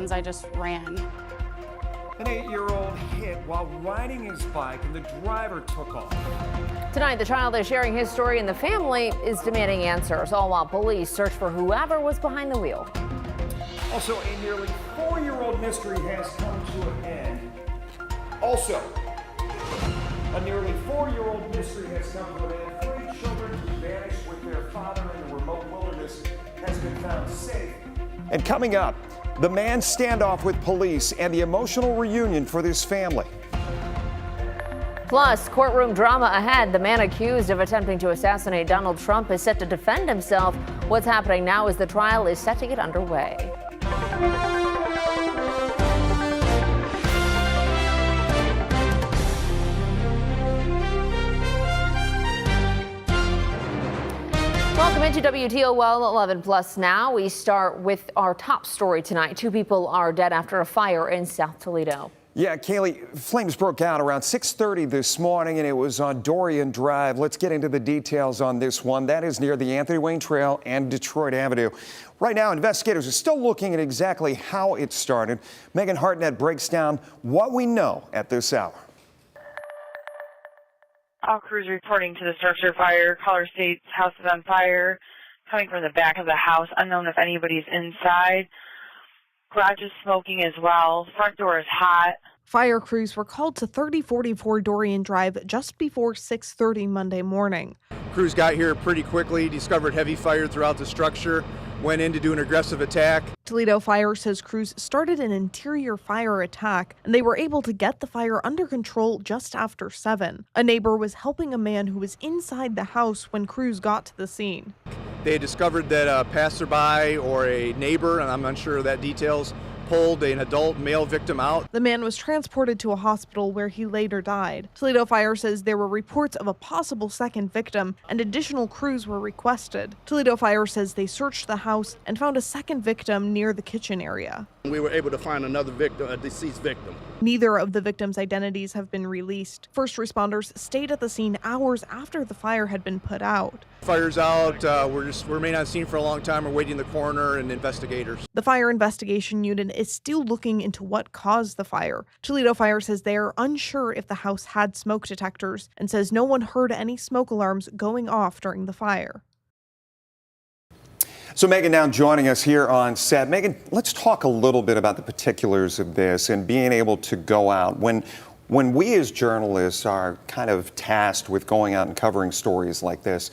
hands, I just ran. An 8-year-old hit while riding his bike and the driver took off. Tonight, the child is sharing his story and the family is demanding answers, all while police search for whoever was behind the wheel. Also, a nearly 4-year-old mystery has come to an end. Also, a nearly 4-year-old mystery has come to an end. 3 children who vanished with their father in the remote wilderness has been found safe. And coming up, the man's standoff with police and the emotional reunion for this family. Plus, courtroom drama ahead. The man accused of attempting to assassinate Donald Trump is set to defend himself. What's happening now is the trial is set to get underway. Welcome into WTOL 11 Plus now. We start with our top story tonight. 2 people are dead after a fire in South Toledo. Yeah, Kaylee, flames broke out around 6:30 this morning, and it was on Dorian Drive. Let's get into the details on this one. That is near the Anthony Wayne Trail and Detroit Avenue. Right now, investigators are still looking at exactly how it started. Megan Hartnett breaks down what we know at this hour. All crews reporting to the structure fire. Caller states house is on fire, coming from the back of the house. Unknown if anybody's inside. Garage is smoking as well. Front door is hot. Fire crews were called to 3044 Dorian Drive just before 6:30 Monday morning. Crews got here pretty quickly, discovered heavy fire throughout the structure, went in to do an aggressive attack. Toledo Fire says crews started an interior fire attack, and they were able to get the fire under control just after 7. A neighbor was helping a man who was inside the house when crews got to the scene. They discovered that a passerby or a neighbor, and I'm unsure of that details, pulled an adult male victim out. The man was transported to a hospital where he later died. Toledo Fire says there were reports of a possible second victim and additional crews were requested. Toledo Fire says they searched the house and found a second victim near the kitchen area. We were able to find another victim, a deceased victim. Neither of the victims' identities have been released. First responders stayed at the scene hours after the fire had been put out. Fire's out. We're remaining on scene for a long time. We're waiting the coroner and investigators. The fire investigation unit is still looking into what caused the fire. Toledo Fire says they are unsure if the house had smoke detectors and says no one heard any smoke alarms going off during the fire. So Megan now joining us here on Sept. Megan, let's talk a little bit about the particulars of this and being able to go out. When we as journalists are kind of tasked with going out and covering stories like this,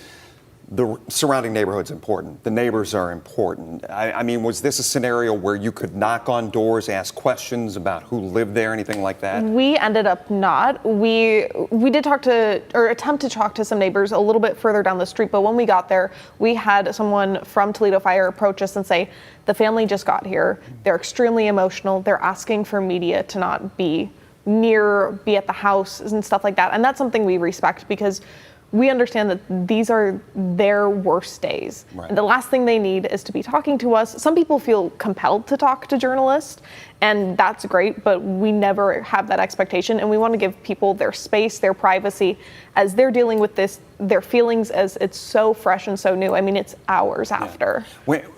the surrounding neighborhood's important. The neighbors are important. I mean, was this a scenario where you could knock on doors, ask questions about who lived there, anything like that? We ended up not. We did talk to, or attempt to talk to some neighbors a little bit further down the street, but when we got there, we had someone from Toledo Fire approach us and say, the family just got here. They're extremely emotional. They're asking for media to not be at the house and stuff like that. And that's something we respect because we understand that these are their worst days. Right. And the last thing they need is to be talking to us. Some people feel compelled to talk to journalists, and that's great, but we never have that expectation. And we want to give people their space, their privacy, as they're dealing with this, their feelings as it's so fresh and so new. I mean, it's hours after.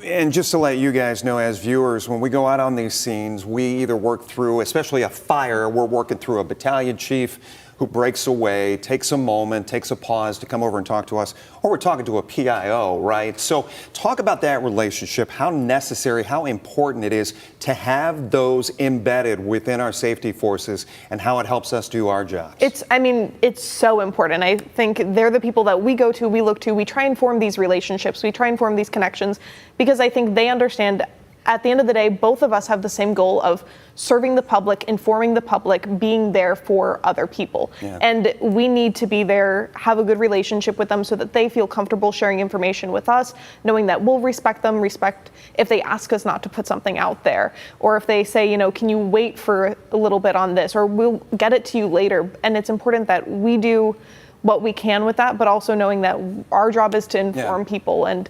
And just to let you guys know, as viewers, when we go out on these scenes, we either work through, especially a fire, we're working through a battalion chief who breaks away, takes a moment, takes a pause to come over and talk to us, or we're talking to a PIO, right? So talk about that relationship, how necessary, how important it is to have those embedded within our safety forces and how it helps us do our jobs. It's so important. I think they're the people that we go to, we look to, we try and form these relationships, we try and form these connections because I think they understand at the end of the day, both of us have the same goal of serving the public, informing the public, being there for other people. Yeah. And we need to be there, have a good relationship with them so that they feel comfortable sharing information with us, knowing that we'll respect them, respect if they ask us not to put something out there, or if they say, can you wait for a little bit on this, or we'll get it to you later. And it's important that we do what we can with that, but also knowing that our job is to inform people. And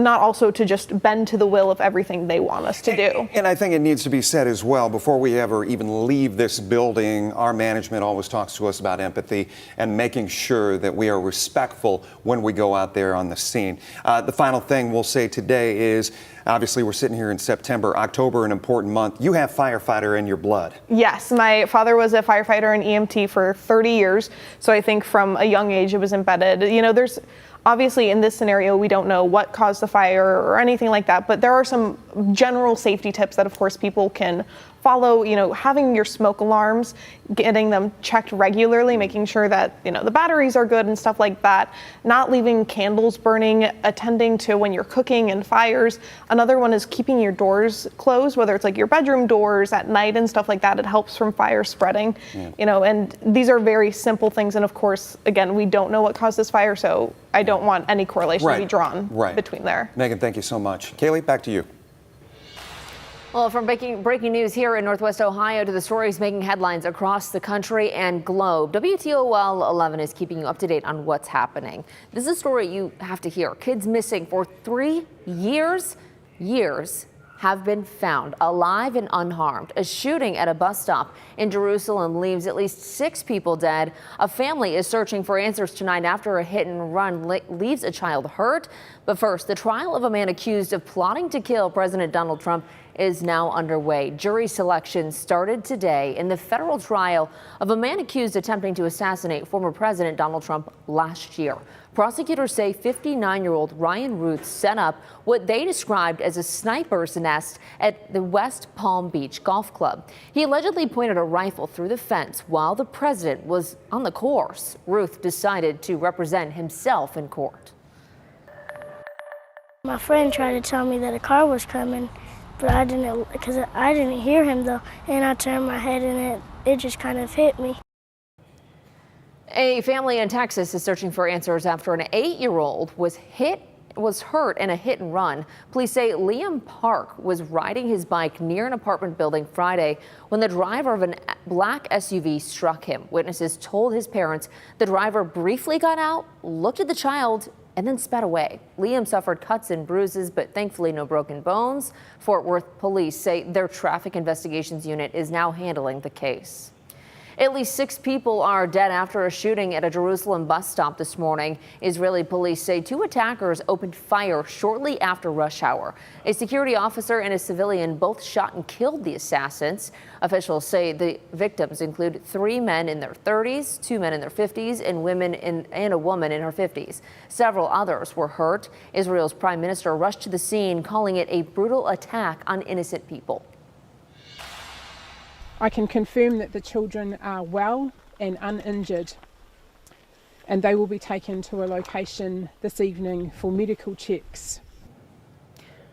not also to just bend to the will of everything they want us to do. And I think it needs to be said as well, before we ever even leave this building, our management always talks to us about empathy and making sure that we are respectful when we go out there on the scene. The final thing we'll say today is, obviously we're sitting here in September, October, an important month. You have firefighter in your blood. Yes, my father was a firefighter and EMT for 30 years, so I think from a young age it was embedded. You know, there's obviously in this scenario we don't know what caused the fire or anything like that, but there are some general safety tips that of course people can follow. You know, having your smoke alarms, getting them checked regularly, making sure that, you know, the batteries are good and stuff like that, not leaving candles burning, attending to when you're cooking and fires. Another one is keeping your doors closed, whether it's like your bedroom doors at night and stuff like that. It helps from fire spreading. You know, and these are very simple things, and of course, again, we don't know what caused this fire, so I don't want any correlation to be drawn between there. Megan, thank you so much. Kaylee, back to you. Well, from breaking news here in Northwest Ohio to the stories making headlines across the country and globe, WTOL 11 is keeping you up to date on what's happening. This is a story you have to hear. Kids missing for 3 years have been found alive and unharmed. A shooting at a bus stop in Jerusalem leaves at least 6 people dead. A family is searching for answers tonight after a hit and run leaves a child hurt. But first, the trial of a man accused of plotting to kill President Donald Trump is now underway. Jury selection started today in the federal trial of a man accused attempting to assassinate former President Donald Trump last year. Prosecutors say 59-year-old Ryan Ruth set up what they described as a sniper's nest at the West Palm Beach Golf Club. He allegedly pointed a rifle through the fence while the president was on the course. Ruth decided to represent himself in court. My friend tried to tell me that a car was coming, but I didn't, because I didn't hear him though, and I turned my head and it just kind of hit me. A family in Texas is searching for answers after an 8-year-old was hurt in a hit and run. Police say Liam Park was riding his bike near an apartment building Friday when the driver of a black SUV struck him. Witnesses told his parents the driver briefly got out, looked at the child, and then sped away. Liam suffered cuts and bruises, but thankfully no broken bones. Fort Worth police say their traffic investigations unit is now handling the case. At least 6 people are dead after a shooting at a Jerusalem bus stop this morning. Israeli police say 2 attackers opened fire shortly after rush hour. A security officer and a civilian both shot and killed the assassins. Officials say the victims include 3 men in their 30s, 2 men in their 50s, and a woman in her 50s. Several others were hurt. Israel's prime minister rushed to the scene, calling it a brutal attack on innocent people. I can confirm that the children are well and uninjured, and they will be taken to a location this evening for medical checks.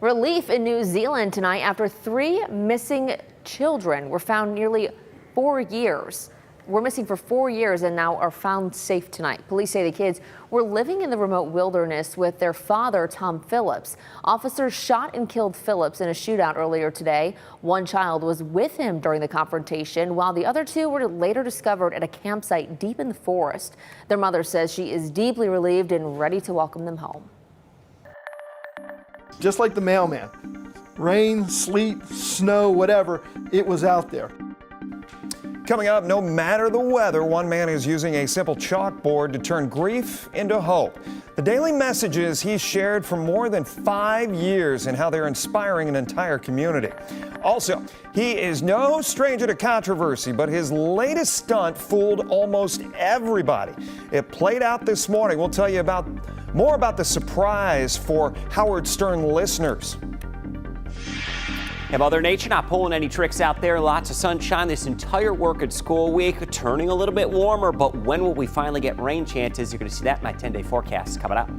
Relief in New Zealand tonight after 3 missing children were found nearly 4 years. Were missing for 4 years and now are found safe tonight. Police say the kids were living in the remote wilderness with their father, Tom Phillips. Officers shot and killed Phillips in a shootout earlier today. 1 child was with him during the confrontation, while the other 2 were later discovered at a campsite deep in the forest. Their mother says she is deeply relieved and ready to welcome them home. Just like the mailman, rain, sleet, snow, whatever, it was out there. Coming up, no matter the weather, one man is using a simple chalkboard to turn grief into hope. The daily messages he's shared for more than 5 years and how they're inspiring an entire community. Also, he is no stranger to controversy, but his latest stunt fooled almost everybody. It played out this morning. We'll tell you more about the surprise for Howard Stern listeners. And Mother Nature not pulling any tricks out there. Lots of sunshine this entire work at school week, turning a little bit warmer. But when will we finally get rain chances? You're going to see that in my 10-day forecast coming up.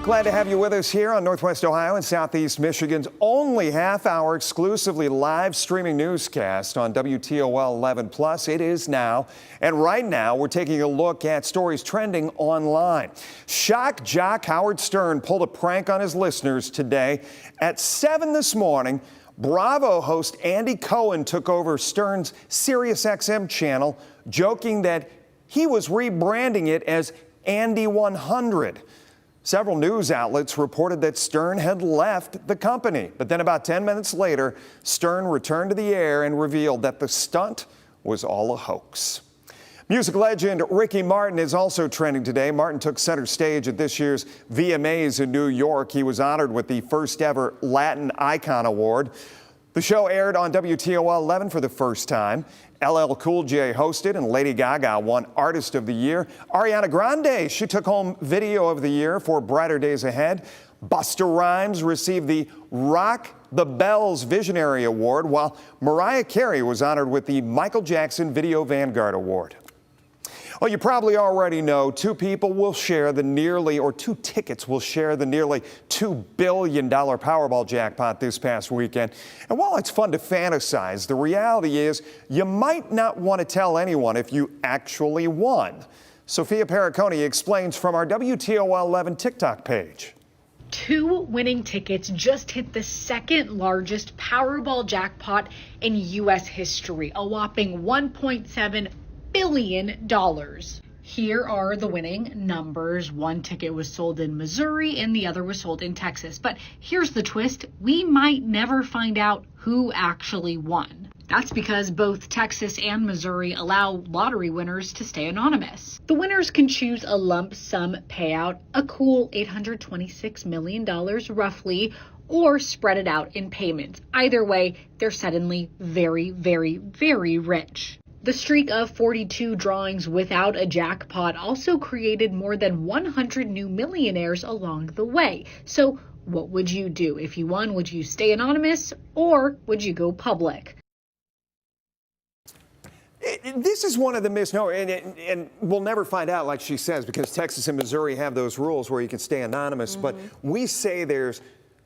Glad to have you with us here on Northwest Ohio and Southeast Michigan's only half-hour exclusively live streaming newscast on WTOL 11 Plus. It is now. And right now, we're taking a look at stories trending online. Shock jock Howard Stern pulled a prank on his listeners today. At 7 this morning, Bravo host Andy Cohen took over Stern's SiriusXM channel, joking that he was rebranding it as Andy 100. Several news outlets reported that Stern had left the company. But then about 10 minutes later, Stern returned to the air and revealed that the stunt was all a hoax. Music legend Ricky Martin is also trending today. Martin took center stage at this year's VMAs in New York. He was honored with the first ever Latin Icon Award. The show aired on WTOL 11 for the first time. LL Cool J hosted and Lady Gaga won Artist of the Year. Ariana Grande, she took home Video of the Year for Brighter Days Ahead. Busta Rhymes received the Rock the Bells Visionary Award, while Mariah Carey was honored with the Michael Jackson Video Vanguard Award. Well, you probably already know two tickets will share the nearly $2 billion Powerball jackpot this past weekend. And while it's fun to fantasize, the reality is you might not want to tell anyone if you actually won. Sophia Pericone explains from our WTOL 11 TikTok page. 2 winning tickets just hit the second largest Powerball jackpot in U.S. history, a whopping $1.7 billion. Here are the winning numbers. One ticket was sold in Missouri and the other was sold in Texas. But here's the twist. We might never find out who actually won. That's because both Texas and Missouri allow lottery winners to stay anonymous. The winners can choose a lump sum payout, a cool $826 million roughly, or spread it out in payments. Either way, they're suddenly very, very, very rich. The streak of 42 drawings without a jackpot also created more than 100 new millionaires along the way. So what would you do? If you won, would you stay anonymous or would you go public? This is one of the misnomers, and we'll never find out, like she says, because Texas and Missouri have those rules where you can stay anonymous. But we say there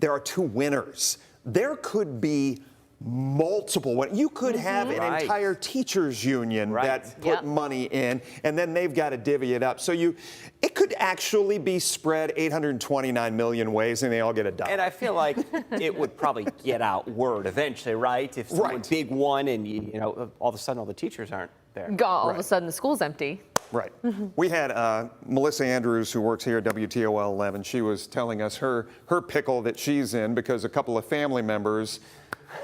are 2 winners. There could be multiple winners. You could have an entire teachers union that put money in, and then they've got to divvy it up. So it could actually be spread 829 million ways, and they all get $1. And I feel like it would probably get out word eventually, right? If someone big won and all of a sudden all the teachers aren't there. All of a sudden the school's empty. Right. We had Melissa Andrews, who works here at WTOL 11. She was telling us her pickle that she's in because a couple of family members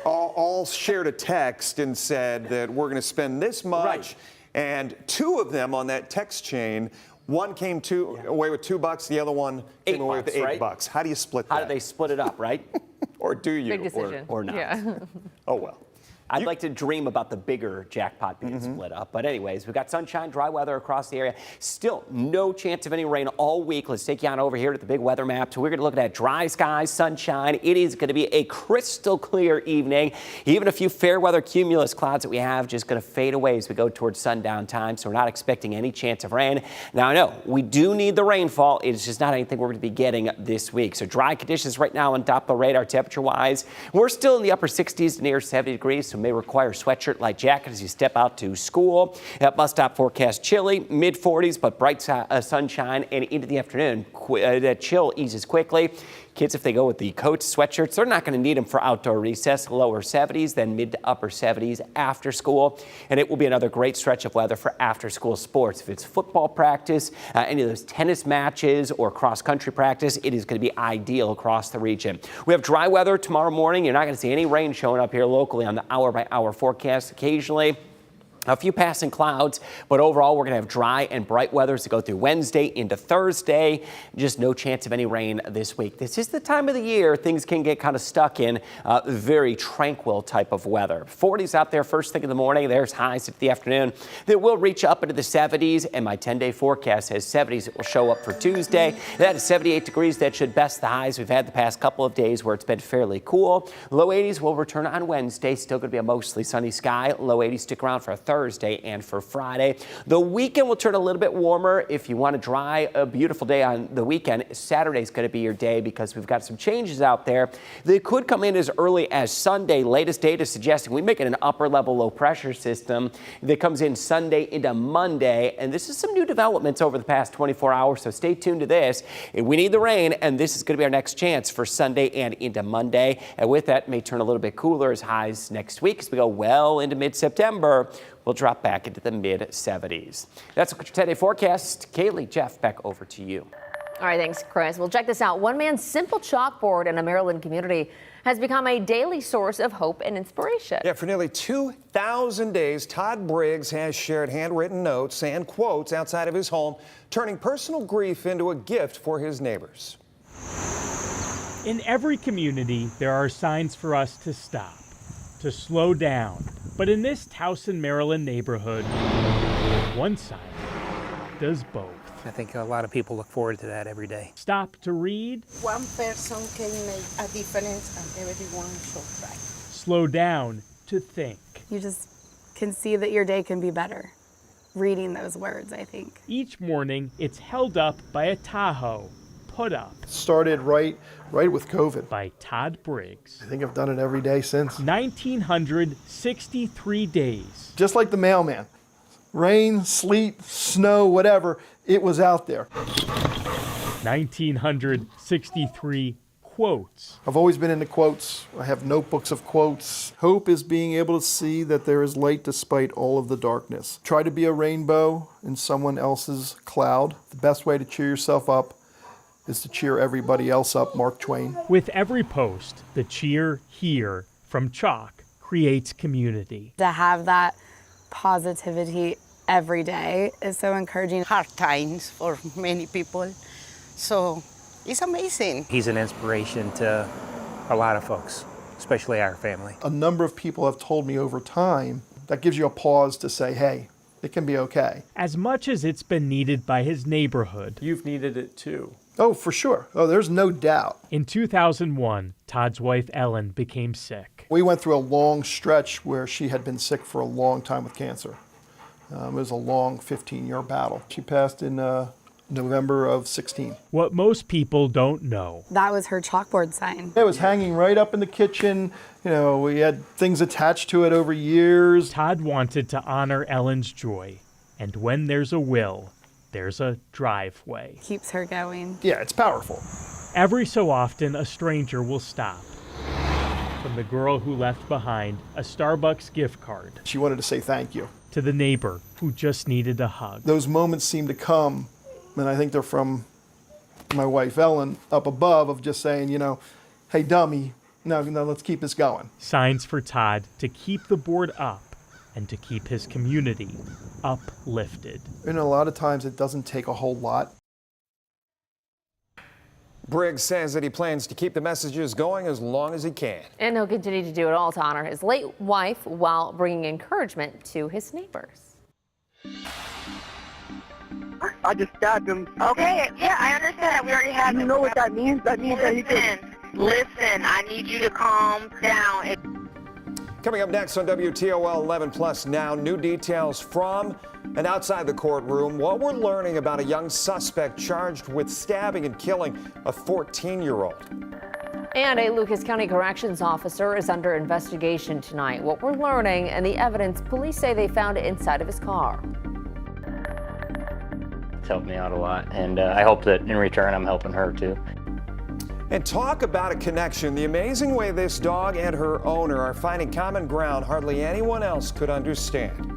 all shared a text and said that we're going to spend this much. And 2 of them on that text chain, one came away with $2, the other one came away with $8. How do you split that? How do they split it up, right? Or do you? Big decision. Or not. Yeah. Oh, well. I'd like to dream about the bigger jackpot being split up. But anyways, we've got sunshine, dry weather across the area. Still no chance of any rain all week. Let's take you on over here to the big weather map. So we're going to look at dry skies, sunshine. It is going to be a crystal clear evening. Even a few fair weather cumulus clouds that we have just going to fade away as we go towards sundown time. So we're not expecting any chance of rain. Now, I know we do need the rainfall. It's just not anything we're going to be getting this week. So dry conditions right now on top of the radar temperature-wise. We're still in the upper 60s to near 70 degrees. So may require sweatshirt-like jacket as you step out to school. That bus stop forecast chilly, mid-40s, but bright sunshine, and into the afternoon, that chill eases quickly. Kids, if they go with the coats, sweatshirts, they're not going to need them for outdoor recess. Lower 70s, then mid to upper 70s after school. And it will be another great stretch of weather for after-school sports. If it's football practice, any of those tennis matches, or cross-country practice, it is going to be ideal across the region. We have dry weather tomorrow morning. You're not going to see any rain showing up here locally on the hour-by-hour forecast. Occasionally, a few passing clouds, but overall we're going to have dry and bright weather as we go through Wednesday into Thursday. Just no chance of any rain this week. This is the time of the year things can get kind of stuck in very tranquil type of weather. 40s out there first thing in the morning. There's highs at the afternoon that will reach up into the 70s, and my 10-day forecast has 70s that will show up for Tuesday. That is 78 degrees. That should best the highs we've had the past couple of days where it's been fairly cool. Low 80s will return on Wednesday. Still going to be a mostly sunny sky. Low 80s stick around for a Thursday. Thursday and for Friday. The weekend will turn a little bit warmer. If you want to dry a beautiful day on the weekend, Saturday's going to be your day because we've got some changes out there. They could come in as early as Sunday. Latest data suggesting we make it an upper level low pressure system that comes in Sunday into Monday. And this is some new developments over the past 24 hours. So stay tuned to this. We need the rain, and this is going to be our next chance for Sunday and into Monday. And with that, it may turn a little bit cooler as highs next week as we go well into mid-September. We'll drop back into the mid-70s. That's a 10-day forecast. Kaylee, Jeff, back over to you. All right, thanks, Chris. Well, check this out. One man's simple chalkboard in a Maryland community has become a daily source of hope and inspiration. Yeah, for nearly 2,000 days, Todd Briggs has shared handwritten notes and quotes outside of his home, turning personal grief into a gift for his neighbors. In every community, there are signs for us to stop, to slow down. But in this Towson, Maryland neighborhood, one sign does both. I think a lot of people look forward to that every day. Stop to read. One person can make a difference and everyone should try. Slow down to think. You just can see that your day can be better reading those words, I think. Each morning, it's held up by a Tahoe, put up. Started right with COVID. By Todd Briggs. I think I've done it every day since. 1,963 days. Just like the mailman. Rain, sleet, snow, whatever, it was out there. 1,963 quotes. I've always been into quotes. I have notebooks of quotes. Hope is being able to see that there is light despite all of the darkness. Try to be a rainbow in someone else's cloud. The best way to cheer yourself up is to cheer everybody else up, Mark Twain. With every post, the cheer here from Chalk creates community. To have that positivity every day is so encouraging. Hard times for many people, so it's amazing. He's an inspiration to a lot of folks, especially our family. A number of people have told me over time, that gives you a pause to say, hey, it can be okay. As much as it's been needed by his neighborhood, you've needed it too. Oh, for sure. Oh, there's no doubt. In 2001, Todd's wife, Ellen, became sick. We went through a long stretch where she had been sick for a long time with cancer. It was a long 15-year battle. She passed in November of 16. What most people don't know. That was her chalkboard sign. It was hanging right up in the kitchen. You know, we had things attached to it over years. Todd wanted to honor Ellen's joy. And when there's a will, there's a driveway. Keeps her going. Yeah, it's powerful. Every so often, a stranger will stop. From the girl who left behind a Starbucks gift card. She wanted to say thank you. To the neighbor who just needed a hug. Those moments seem to come, and I think they're from my wife Ellen up above, of just saying, you know, hey dummy, no, let's keep this going. Signs for Todd to keep the board up and to keep his community uplifted. And a lot of times it doesn't take a whole lot. Briggs says that he plans to keep the messages going as long as he can. And he'll continue to do it all to honor his late wife while bringing encouragement to his neighbors. I just stabbed him. Okay, yeah, I understand. We already have You know what that means? That means that he could... Listen, I need you to calm down. Coming up next on WTOL 11 Plus now, new details from and outside the courtroom. What we're learning about a young suspect charged with stabbing and killing a 14-year-old. And a Lucas County corrections officer is under investigation tonight. What we're learning and the evidence police say they found inside of his car. It's helped me out a lot, and I hope that in return I'm helping her too. And talk about a connection. The amazing way this dog and her owner are finding common ground hardly anyone else could understand.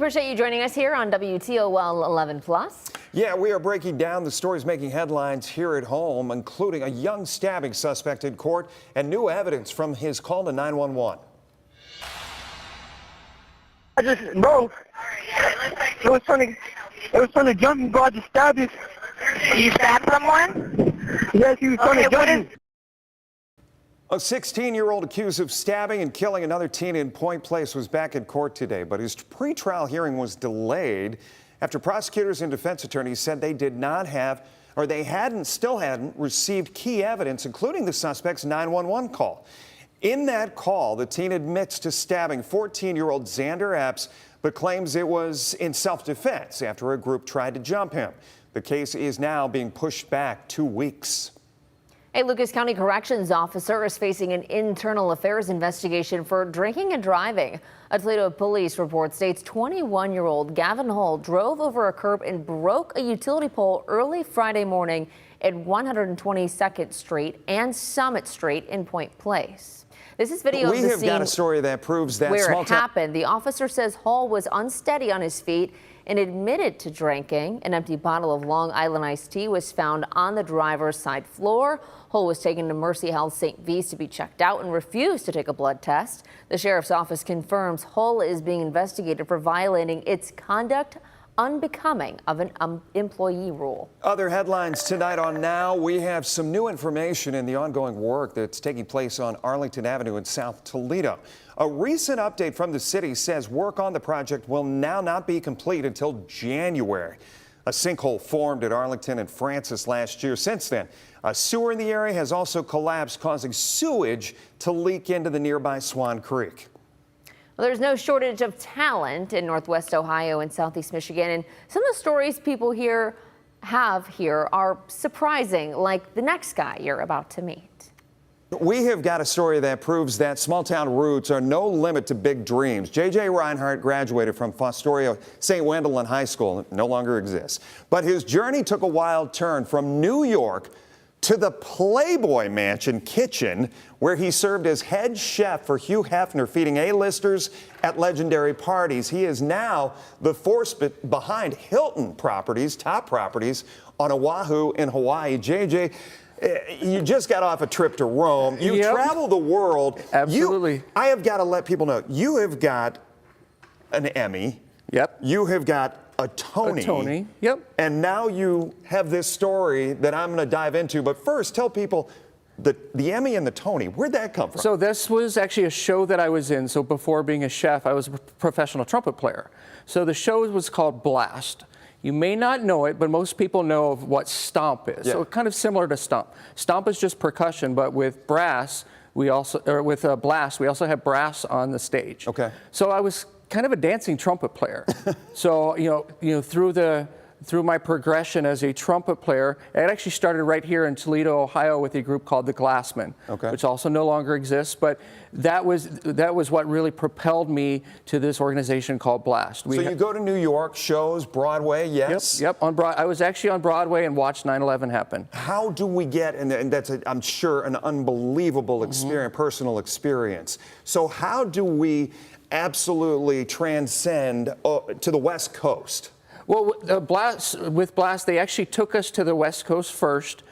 appreciate you joining us here on WTOL 11 Plus. Yeah, we are breaking down the stories making headlines here at home, including a young stabbing suspect in court and new evidence from his call to 911. I just, bro, it was trying to jump me, bro. I just stabbed it. You stabbed someone? Yes, he was trying to jump me. A 16-year-old accused of stabbing and killing another teen in Point Place was back in court today, but his pretrial hearing was delayed after prosecutors and defense attorneys said they did not have, or they still hadn't received key evidence, including the suspect's 911 call. In that call, the teen admits to stabbing 14-year-old Xander Epps, but claims it was in self-defense after a group tried to jump him. The case is now being pushed back 2 weeks. A Lucas County corrections officer is facing an internal affairs investigation for drinking and driving. A Toledo police report states 21-year-old Gavin Hull drove over a curb and broke a utility pole early Friday morning at 122nd Street and Summit Street in Point Place. This is video of the scene. We have got a story that proves that where it happened. The officer says Hull was unsteady on his feet and admitted to drinking. An empty bottle of Long Island iced tea was found on the driver's side floor. Hull was taken to Mercy Health St. V's to be checked out and refused to take a blood test. The sheriff's office confirms Hull is being investigated for violating its conduct unbecoming of an employee rule. Other headlines tonight on Now. We have some new information in the ongoing work that's taking place on Arlington Avenue in South Toledo. A recent update from the city says work on the project will now not be complete until January. A sinkhole formed at Arlington and Francis last year. Since then, a sewer in the area has also collapsed, causing sewage to leak into the nearby Swan Creek. Well, there's no shortage of talent in Northwest Ohio and Southeast Michigan, and some of the stories people have here are surprising, like the next guy you're about to meet. We have got a story that proves that small-town roots are no limit to big dreams. J.J. Reinhardt graduated from Fostoria St. Wendelin High School. It no longer exists. But his journey took a wild turn from New York to the Playboy Mansion kitchen, where he served as head chef for Hugh Hefner, feeding A-listers at legendary parties. He is now the force behind Hilton properties, top properties on Oahu in Hawaii. J.J., you just got off a trip to Rome. You travel the world. Absolutely. I have got to let people know, you have got an Emmy. Yep. You have got a Tony. A Tony. Yep. And now you have this story that I'm going to dive into. But first, tell people the Emmy and the Tony, where'd that come from? So this was actually a show that I was in. So before being a chef, I was a professional trumpet player. So the show was called Blast. You may not know it, but most people know of what stomp is. Yeah. So kind of similar to stomp. Stomp is just percussion, but with brass, with blast, we also have brass on the stage. Okay. So I was kind of a dancing trumpet player. So through my progression as a trumpet player, it actually started right here in Toledo, Ohio, with a group called the Glassmen, which also no longer exists. But that was what really propelled me to this organization called Blast. So you go to New York, shows, Broadway, yes? Yep. I was actually on Broadway and watched 9/11 happen. How do we get, and that's, I'm sure, an unbelievable experience, personal experience. So how do we absolutely transcend to the West Coast? Well, with Blast, they actually took us to the West Coast first.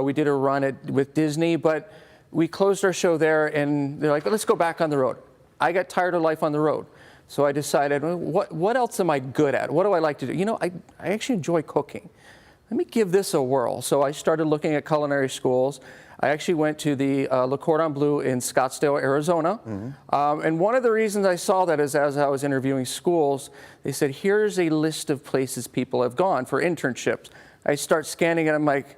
We did a run with Disney, but we closed our show there, and they're like, let's go back on the road. I got tired of life on the road. So I decided, what else am I good at? What do I like to do? You know, I actually enjoy cooking. Let me give this a whirl. So I started looking at culinary schools. I actually went to the Le Cordon Bleu in Scottsdale, Arizona. And one of the reasons I saw that is as I was interviewing schools, they said, here's a list of places people have gone for internships. I start scanning it, I'm like,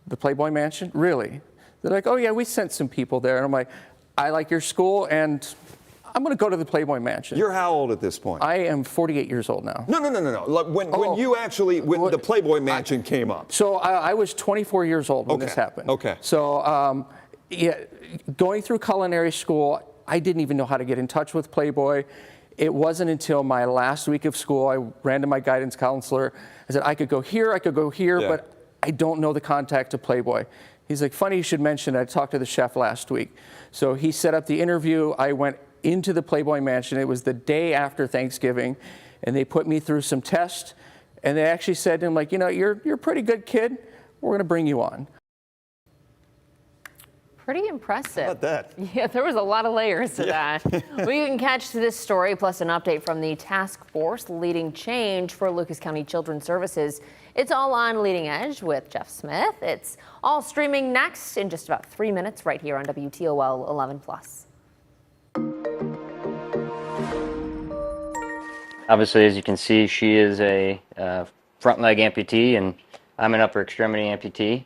the Playboy Mansion? Really? They're like, oh yeah, we sent some people there. And I'm like, I like your school, and I'm going to go to the Playboy Mansion. You're how old at this point? I am 48 years old now. No. When the Playboy Mansion came up. So I was 24 years old when this happened. Okay. So going through culinary school, I didn't even know how to get in touch with Playboy. It wasn't until my last week of school, I ran to my guidance counselor. I said, I could go here, but I don't know the contact to Playboy. He's like, funny you should mention it. I talked to the chef last week. So he set up the interview. I went into the Playboy Mansion. It was the day after Thanksgiving. and they put me through some tests, and they actually said to him, like, you know, you're a pretty good kid. We're going to bring you on. Pretty impressive. How about that? Yeah, there was a lot of layers to that. Well, you can catch this story plus an update from the task force leading change for Lucas County Children's Services. It's all on Leading Edge with Jeff Smith. It's all streaming next in just about 3 minutes right here on WTOL 11+. Obviously, as you can see, she is a front leg amputee, and I'm an upper extremity amputee.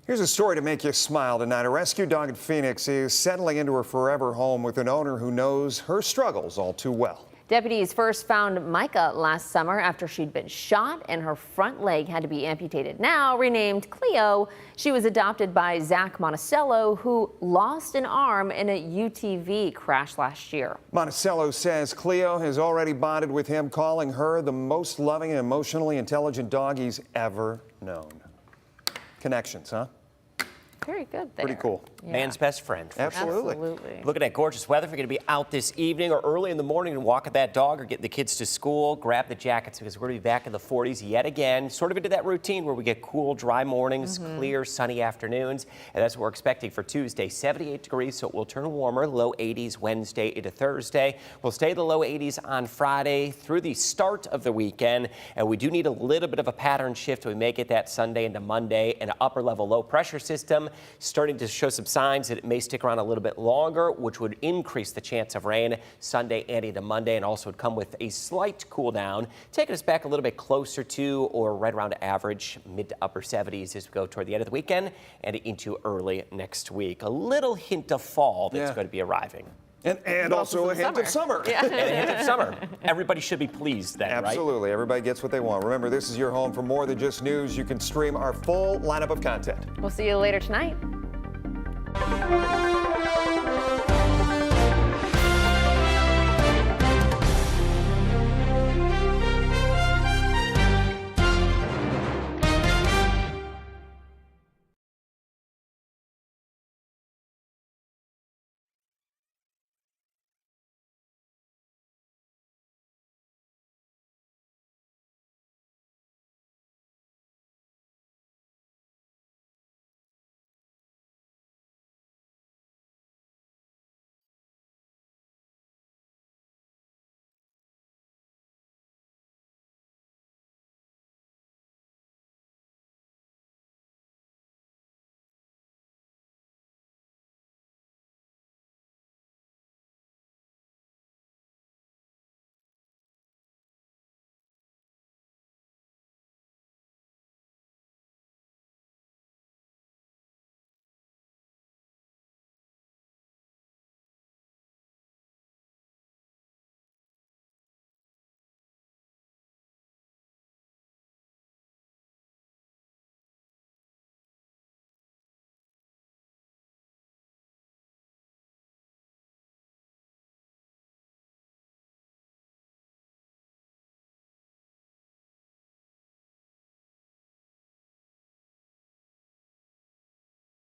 Here's a story to make you smile tonight. A rescue dog in Phoenix is settling into her forever home with an owner who knows her struggles all too well. Deputies first found Micah last summer after she'd been shot and her front leg had to be amputated. Now renamed Cleo, she was adopted by Zach Monticello, who lost an arm in a UTV crash last year. Monticello says Cleo has already bonded with him, calling her the most loving and emotionally intelligent dog he's ever known. Connections, huh? Very good there. Pretty cool. Yeah. Man's best friend. Absolutely. Look at that gorgeous weather. If you're going to be out this evening or early in the morning and walk that dog or get the kids to school, grab the jackets because we're going to be back in the 40s yet again, sort of into that routine where we get cool, dry mornings, clear, sunny afternoons. And that's what we're expecting for Tuesday. 78 degrees, so it will turn warmer. Low 80s Wednesday into Thursday. We'll stay the low 80s on Friday through the start of the weekend. And we do need a little bit of a pattern shift. We may get that Sunday into Monday. An upper level low pressure system starting to show some signs that it may stick around a little bit longer, which would increase the chance of rain Sunday and into Monday, and also would come with a slight cool down, taking us back a little bit closer to or right around average mid to upper 70s as we go toward the end of the weekend and into early next week. A little hint of fall that's going to be arriving. And also a hint of summer. Yeah. And a hint of summer. Everybody should be pleased then, right? Absolutely. Everybody gets what they want. Remember, this is your home for more than just news. You can stream our full lineup of content. We'll see you later tonight.